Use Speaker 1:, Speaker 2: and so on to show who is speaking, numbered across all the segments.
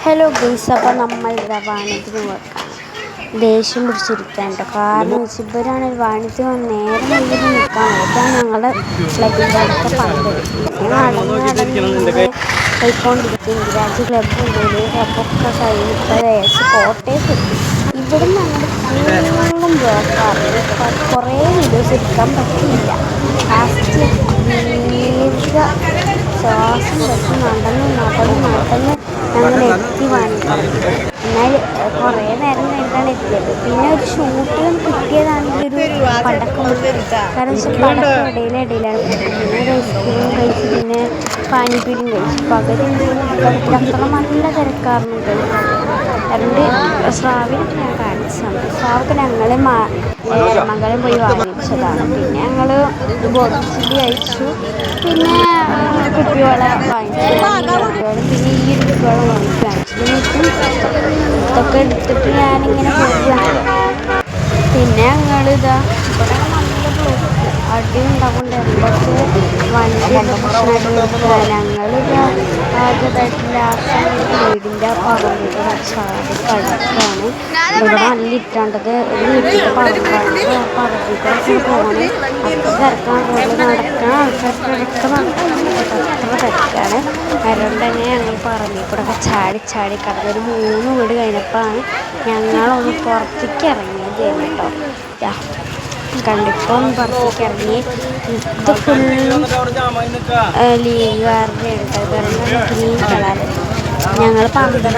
Speaker 1: Hello guys, അപ്പോൾ നമ്മൾ വാണിജ്യത്തിന് വെക്കാം. ദേഷ്യം പിടിച്ചിരിക്കാണ്ട് കാരണം ഇവരാണ് വാണിജ്യം നേരെ മുന്നിൽ നിൽക്കാൻ ഇതാണ് ഞങ്ങളുടെ ക്ലബിൻ്റെ അടുത്ത പന്ത്. നടന്ന് പോയിക്കൊണ്ടിരിക്കും. രാജ്യ ക്ലബ്ബുണ്ട്, ക്ലബ്ബൊക്കെ കഴിഞ്ഞിട്ട് കോട്ടയത്ത് എത്തി. ഇവിടെ ഞങ്ങളുടെ ഫുള്ളും ബ്ലോക്കാണ്. കുറേ വീഡിയോസ് എടുക്കാൻ പറ്റിയില്ല. ലാസ്റ്റ് ദീർഘ ശ്വാസം വെച്ച് നടന്ന് ഞങ്ങൾ എത്തി വാങ്ങിക്കളഞ്ഞു. എന്നാൽ കുറേ നേരം കഴിഞ്ഞിട്ടാണ് എത്തിയത്. പിന്നെ ഒരു ഷൂട്ടിൽ കിട്ടിയതാണെങ്കിൽ ഒരു പടക്കം, കാരണം പടക്കം ഇടയിലാണ്. പിന്നെ ഒരു ഐസ്ക്രീം കഴിച്ച്, പിന്നെ പാനിപ്പൂരിയും കഴിച്ചു. പകുതി അത്ര നല്ല തിരക്കായിരുന്നു കഴിച്ചത്. രണ്ട് സ്രാവിനൊക്കെ ഞാൻ കാണിച്ചതാണ്. സ്രാവൊക്കെ ഞങ്ങൾ മംഗലം പോയി വാങ്ങിച്ചതാണ്. പിന്നെ ഞങ്ങൾ ബോട്ടിൽ കഴിച്ചു. പിന്നെ കുപ്പിവള വാങ്ങിച്ചു. പിന്നെ ഈ ഒരു കുപ്പിവള വാങ്ങിച്ചു. ഇതൊക്കെ എടുത്തിട്ട് ഞാനിങ്ങനെ പോവുകയാണ്. പിന്നെ ഞങ്ങളിതാ ഇവിടെ നല്ല ബ്ലോക്ക് അടി ഉണ്ടാകൊണ്ടിരുന്നപ്പോൾ വണ്ടിയുടെ പ്രശ്നമായിട്ട് നിൽക്കുക. ഞങ്ങളിതാ ആദ്യമായിട്ട് ലാസ്റ്റ് വീടിൻ്റെ പറമ്പിൽ ചാടി കളിക്കുകയാണ്. ഇവിടെ നല്ല ഇട്ടാണ്ടത് ഒരു വീട്ടിൻ്റെ പറമ്പാണ്. പറമ്പിൽ പോകണേ അത്ര തിരക്കാണ്. റോഡിൽ നടക്കുന്ന ആൾക്കാർക്കൊക്കെ അത്ര തിരക്കാണ്. അതുകൊണ്ട് തന്നെ ഞങ്ങൾ പറമ്പിൽ കൂടെ ഒക്കെ ചാടി കടന്നൊരു 3 വീട് കഴിഞ്ഞപ്പോഴാണ് ഞങ്ങളൊന്ന് പുറത്തേക്ക് ഇറങ്ങിയത് കേട്ടോ. കണ്ടിപ്പം പുറത്തേക്ക് ഇറങ്ങി. ഇത് ഫുള്ളും ലീഗുകാരുടെ ഉണ്ട്. കാരണം ഗ്രീൻ കളറ് ഞങ്ങൾ 12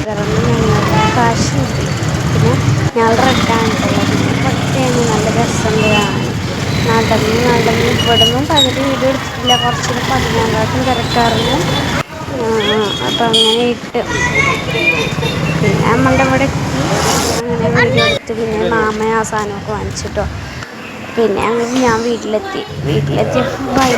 Speaker 1: കാരണം ഞങ്ങൾക്ക് കാശ് കിട്ടി. പിന്നെ ഞങ്ങൾ റെഡാണ് ഉള്ളത്. പിന്നെ പട്ടയാണ് നല്ല രസമുണ്ട് കാണാൻ. നടന്ന് ഇവിടെ നിന്നും പകുതി വീഡിയോ എടുത്തിട്ടില്ല. കുറച്ചിട്ട് 14 തിരക്കാറുണ്ട്. അപ്പം അങ്ങനെ ഇട്ട് പിന്നെ നമ്മളുടെ ഇവിടെ എത്തി. അങ്ങനെ വീഡിയോ എടുത്ത് പിന്നെ മാമയെ ആ സാധനമൊക്കെ വാങ്ങിച്ചിട്ടോ. പിന്നെ ഞാൻ വീട്ടിലെത്തി. ബൈ